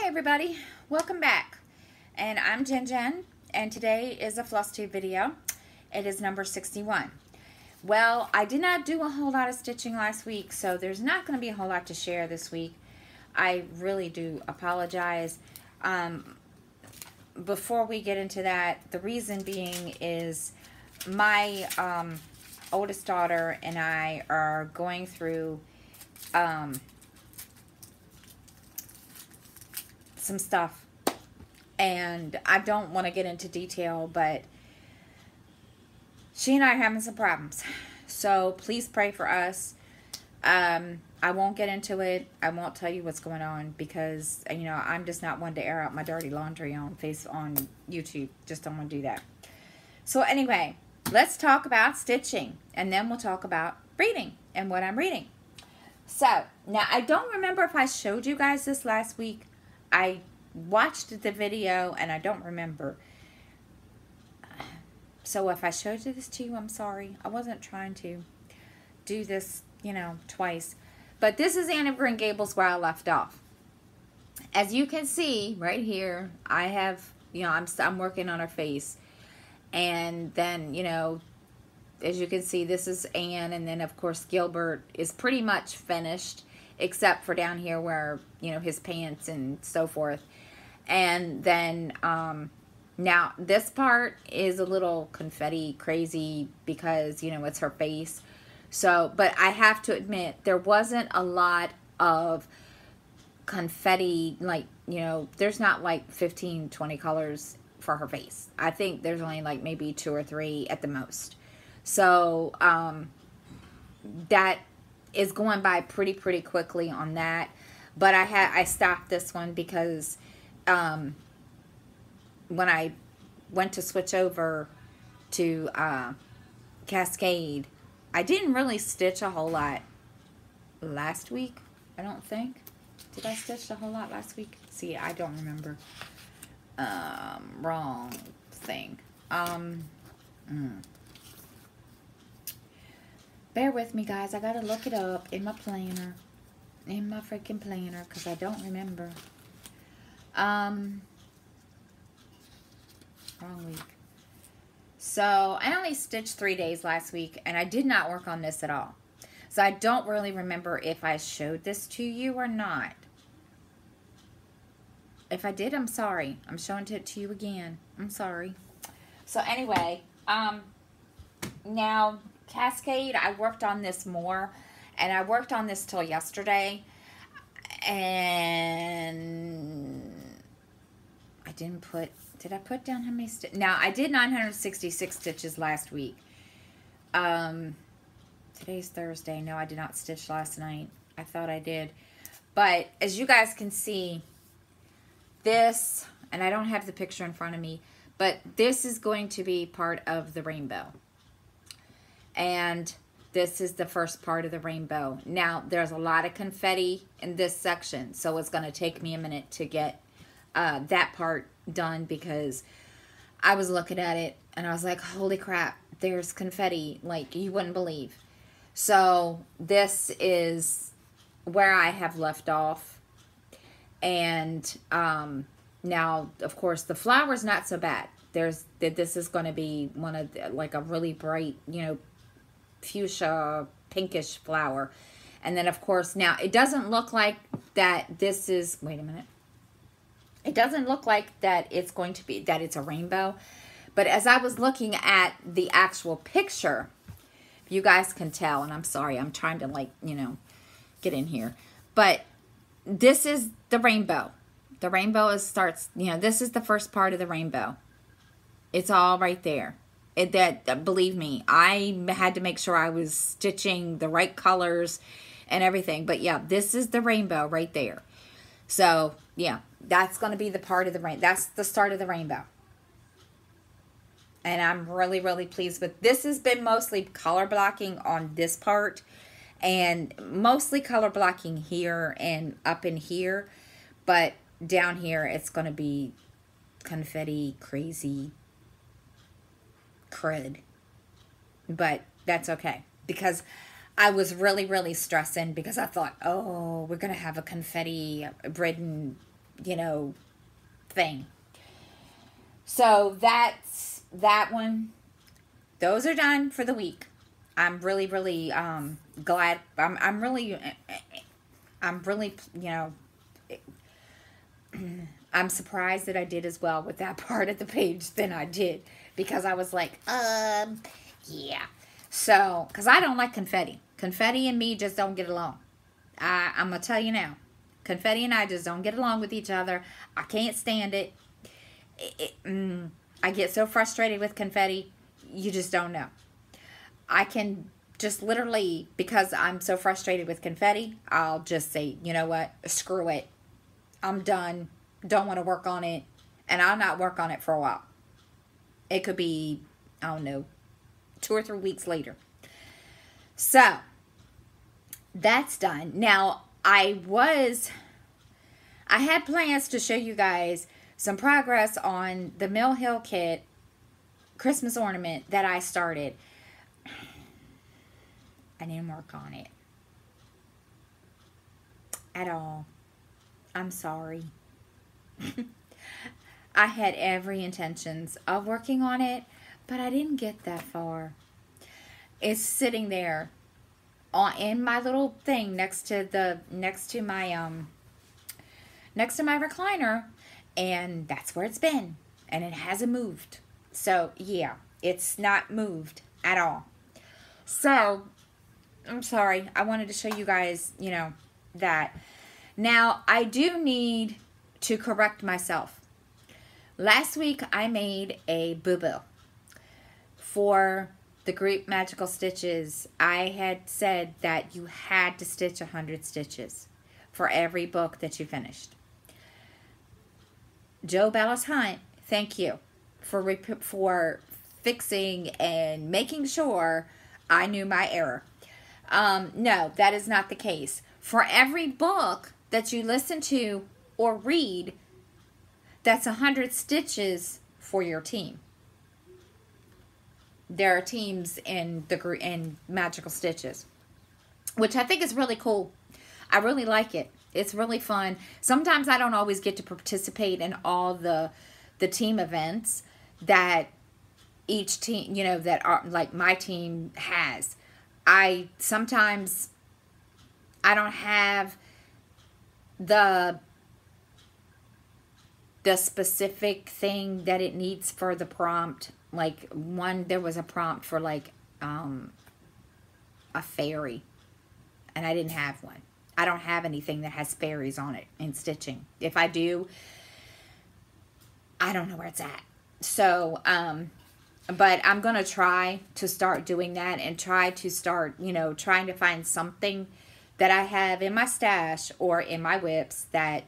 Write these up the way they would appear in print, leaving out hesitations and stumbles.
Hi everybody, welcome back. And I'm Jen, and today is a Flosstube video. It is number 61. Well, I did not do a whole lot of stitching last week, so there's not going to be a whole lot to share this week. I really do apologize. Before we get into that, the reason being is my oldest daughter and I are going through some stuff, and I don't want to get into detail, but she and I are having some problems, so please pray for us. I won't get into it. I won't tell you what's going on because, you know, I'm just not one to air out my dirty laundry on YouTube. Just don't want to do that. So anyway, let's talk about stitching, and then we'll talk about reading and what I'm reading. So now I don't remember if I showed you guys this last week. I watched the video and I don't remember. So if I showed this to you, I'm sorry. I wasn't trying to do this, you know, twice. But this is Anne of Green Gables where I left off. As you can see right here, I have, you know, I'm working on her face. And then, you know, as you can see, this is Anne, and then of course Gilbert is pretty much finished, except for down here where, you know, his pants and so forth. And then now this part is a little confetti crazy because, you know, it's her face. So, but I have to admit, there wasn't a lot of confetti, like, you know, there's not like 15, 20 colors for her face. I think there's only like maybe 2 or 3 at the most. So, that is going by pretty quickly on that. But I stopped this one because when I went to switch over to Cascade, I didn't really stitch a whole lot last week, I don't think. Did I stitch a whole lot last week? See, I don't remember. Wrong thing. Bear with me, guys. I gotta look it up in my planner. In my freaking planner, because I don't remember. Wrong week. So, I only stitched 3 days last week, and I did not work on this at all. So, I don't really remember if I showed this to you or not. If I did, I'm sorry. I'm showing it to you again. I'm sorry. So, anyway, now, Cascade, I worked on this more, and I worked on this till yesterday, and I didn't put, did I put down how many stitches? Now, I did 966 stitches last week. Today's Thursday. No, I did not stitch last night. I thought I did. But as you guys can see, this, and I don't have the picture in front of me, but this is going to be part of the rainbow. And this is the first part of the rainbow. Now, there's a lot of confetti in this section, so it's going to take me a minute to get that part done because I was looking at it and I was like, holy crap, there's confetti like you wouldn't believe. So this is where I have left off. And now, of course, the flower's not so bad. This is going to be one of the, like a really bright, you know, fuchsia pinkish flower. And then of course, now it doesn't look like that this is, wait a minute, it doesn't look like that it's going to be, that it's a rainbow. But as I was looking at the actual picture, you guys can tell, and I'm sorry, I'm trying to, like, you know, get in here, but this is the rainbow. The rainbow starts, you know, this is the first part of the rainbow. It's all right there. Believe me, I had to make sure I was stitching the right colors and everything. But yeah, this is the rainbow right there. So yeah, that's going to be the part of the rain. That's the start of the rainbow. And I'm really pleased with this. Has been mostly color blocking on this part, and mostly color blocking here and up in here. But down here, it's going to be confetti crazy crud, but that's okay because I was really stressing because I thought, oh, we're gonna have a confetti ridden you know, thing. So that's that one. Those are done for the week. I'm really, really glad. I'm really, you know, I'm surprised that I did as well with that part of the page than I did, because I was like, yeah. So, because I don't like confetti. Confetti and me just don't get along. I'm going to tell you now. Confetti and I just don't get along with each other. I can't stand it. I get so frustrated with confetti. You just don't know. I can just literally, because I'm so frustrated with confetti, I'll just say, you know what? Screw it. I'm done. Don't want to work on it. And I'll not work on it for a while. It could be, I don't know, 2 or 3 weeks later. So, that's done. Now, I had plans to show you guys some progress on the Mill Hill Kit Christmas ornament that I started. I didn't work on it at all. I'm sorry. I had every intentions of working on it, but I didn't get that far. It's sitting there in my little thing next to my recliner, and that's where it's been, and it hasn't moved. So yeah, it's not moved at all. So I'm sorry. I wanted to show you guys, you know, that. Now, I do need to correct myself. Last week, I made a boo-boo. For the group Magical Stitches, I had said that you had to stitch 100 stitches for every book that you finished. Joe Bellis Hunt, thank you for fixing and making sure I knew my error. No, that is not the case. For every book that you listen to or read, that's 100 stitches for your team. There are teams in Magical Stitches, which I think is really cool. I really like it. It's really fun. Sometimes I don't always get to participate in all the team events that each team, you know, that are like my team has. Sometimes I don't have the specific thing that it needs for the prompt. Like there was a prompt for like a fairy, and I didn't have one. I don't have anything that has fairies on it in stitching. If I do, I don't know where it's at. So, but I'm going to try to start doing that and try to start, you know, trying to find something that I have in my stash or in my whips that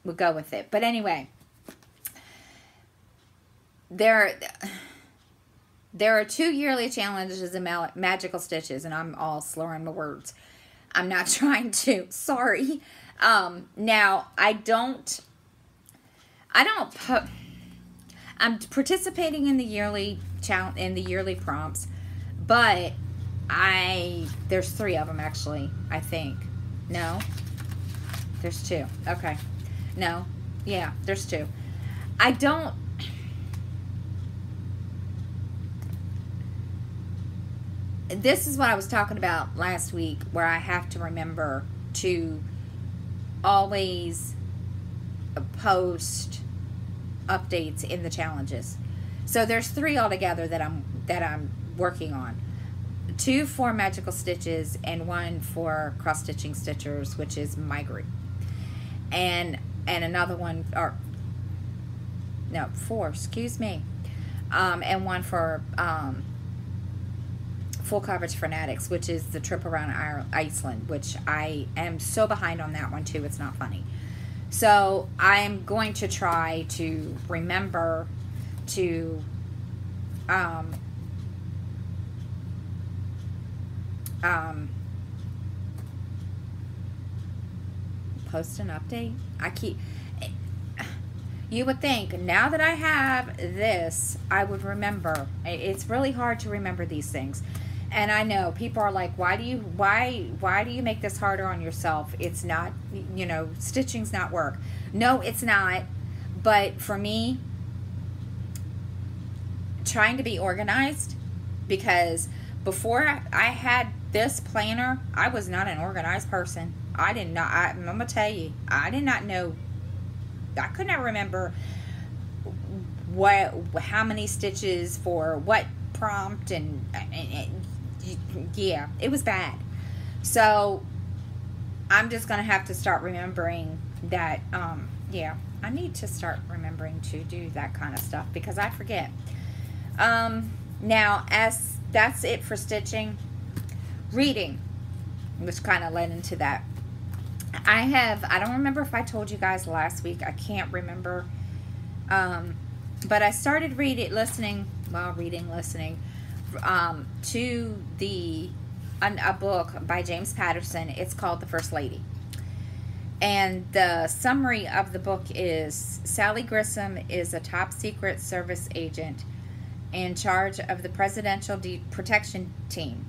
would go with it. But anyway, there are 2 yearly challenges in Magical Stitches, and I'm all slurring my words. I'm not trying to. Sorry. Now, I'm participating in the yearly prompts, but there's 3 of them actually, I think. No? There's 2. Okay. No. Yeah, there's 2. This is what I was talking about last week, where I have to remember to always post updates in the challenges. So there's 3 altogether that I'm working on. 2 for Magical Stitches and 1 for Cross Stitching Stitchers, which is my group. And another one, or no, 4, excuse me. And 1 for Full Coverage Fanatics, which is the trip around Iceland, which I am so behind on that one too. It's not funny. So I'm going to try to remember to post an update. You would think now that I have this, I would remember. It's really hard to remember these things. And I know people are like, why do you make this harder on yourself? It's not, you know, stitching's not work. No, it's not. But for me, trying to be organized, because before I had this planner, I was not an organized person. I did not, I'm going to tell you, I did not know, I could not remember how many stitches for what prompt, and yeah, it was bad. So I'm just going to have to start remembering that, yeah, I need to start remembering to do that kind of stuff because I forget. Now, as that's it for stitching. Reading, which kind of led into that. I don't remember if I told you guys last week. I can't remember. But I started listening to a book by James Patterson. It's called The First Lady. And the summary of the book is, Sally Grissom is a top secret service agent in charge of the Presidential Protection Team.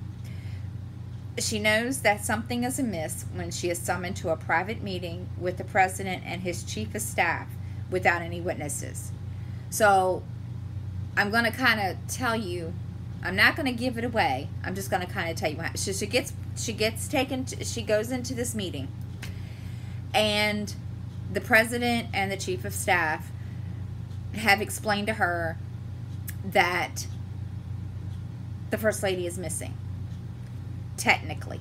She knows that something is amiss when she is summoned to a private meeting with the president and his chief of staff without any witnesses. So I'm going to kind of tell you, I'm not going to give it away. I'm just going to kind of tell you what. She goes into this meeting, and the president and the chief of staff have explained to her that the first lady is missing. Technically.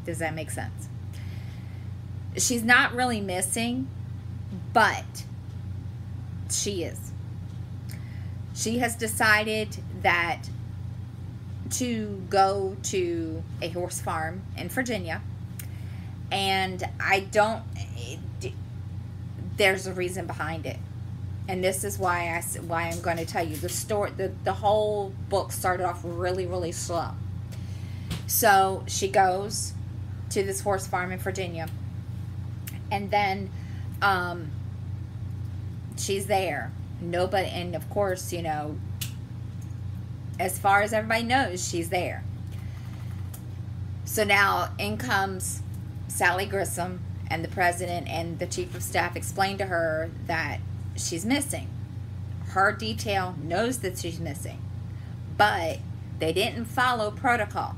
Does that make sense? She's not really missing, but she is. She has decided that to go to a horse farm in Virginia, and there's a reason behind it. And this is why I'm going to tell you the story. The whole book started off really, really slow. So she goes to this horse farm in Virginia, and then she's there. Nobody, and of course, you know, as far as everybody knows, she's there. So now in comes Sally Grissom, and the president and the chief of staff explain to her that she's missing. Her detail knows that she's missing, but they didn't follow protocol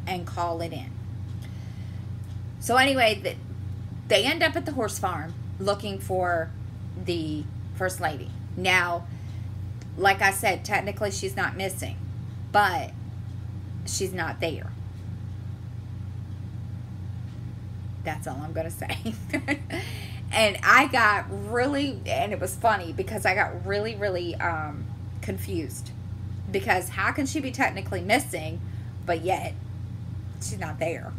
and call it in. So anyway, they end up at the horse farm looking for the first lady. Now, like I said, technically she's not missing, but she's not there. That's all I'm going to say. And I got really, and it was funny because I got really, really confused. Because how can she be technically missing, but yet she's not there?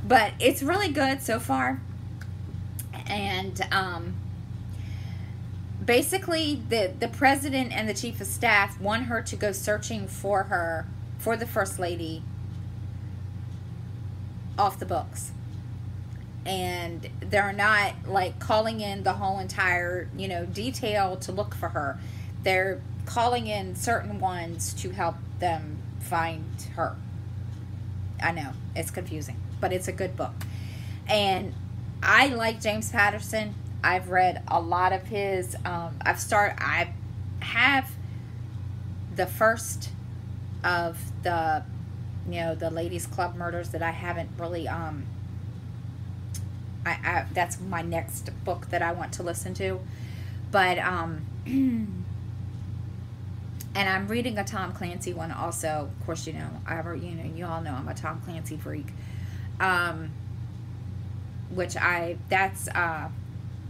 But it's really good so far. And basically the president and the chief of staff want her to go searching for her, for the first lady, off the books. And they're not like calling in the whole entire, you know, detail to look for her. They're calling in certain ones to help them find her. I know, it's confusing, but it's a good book. And I like James Patterson. I've read a lot of his, I have the first of the, you know, the Ladies Club Murders that I haven't really, that's my next book that I want to listen to. But, and I'm reading a Tom Clancy one also. Of course, you know, you all know I'm a Tom Clancy freak. That's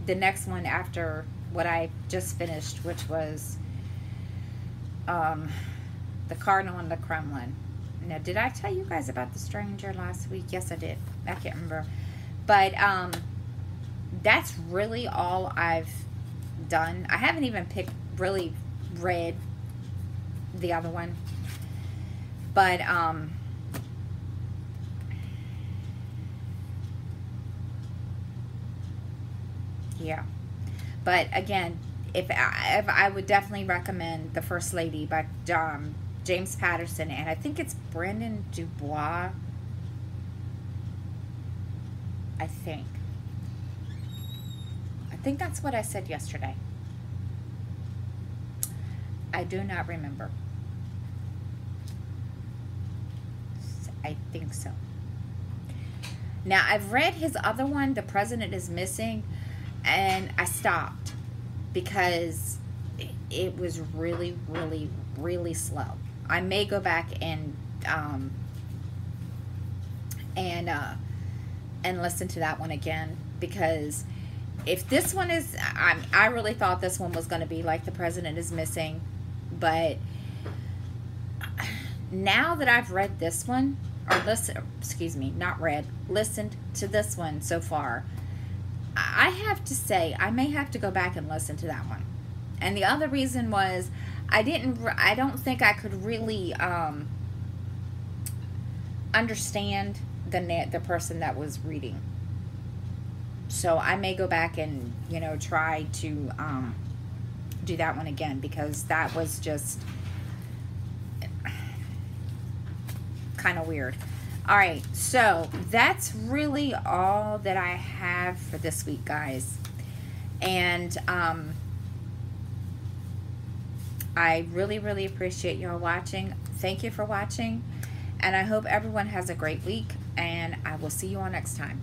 the next one after what I just finished, which was The Cardinal and the Kremlin. Now, did I tell you guys about The Stranger last week? Yes, I did. I can't remember. But that's really all I've done. I haven't even really read the other one. But yeah. But again, if I would definitely recommend The First Lady by James Patterson, and I think it's Brandon Dubois. I think that's what I said yesterday. I do not remember. I think so. Now, I've read his other one, The President is Missing, and I stopped because it was really, really, really slow. I may go back and listen to that one again, because if this one is, I really thought this one was going to be like The President is Missing, but now that I've read this one, or listened to this one so far, I have to say I may have to go back and listen to that one. And the other reason was I don't think I could really understand the person that was reading. So I may go back and, try to do that one again, because that was just kind of weird. All right, so that's really all that I have for this week, guys. And I really, really appreciate y'all watching. Thank you for watching, and I hope everyone has a great week, and I will see you all next time.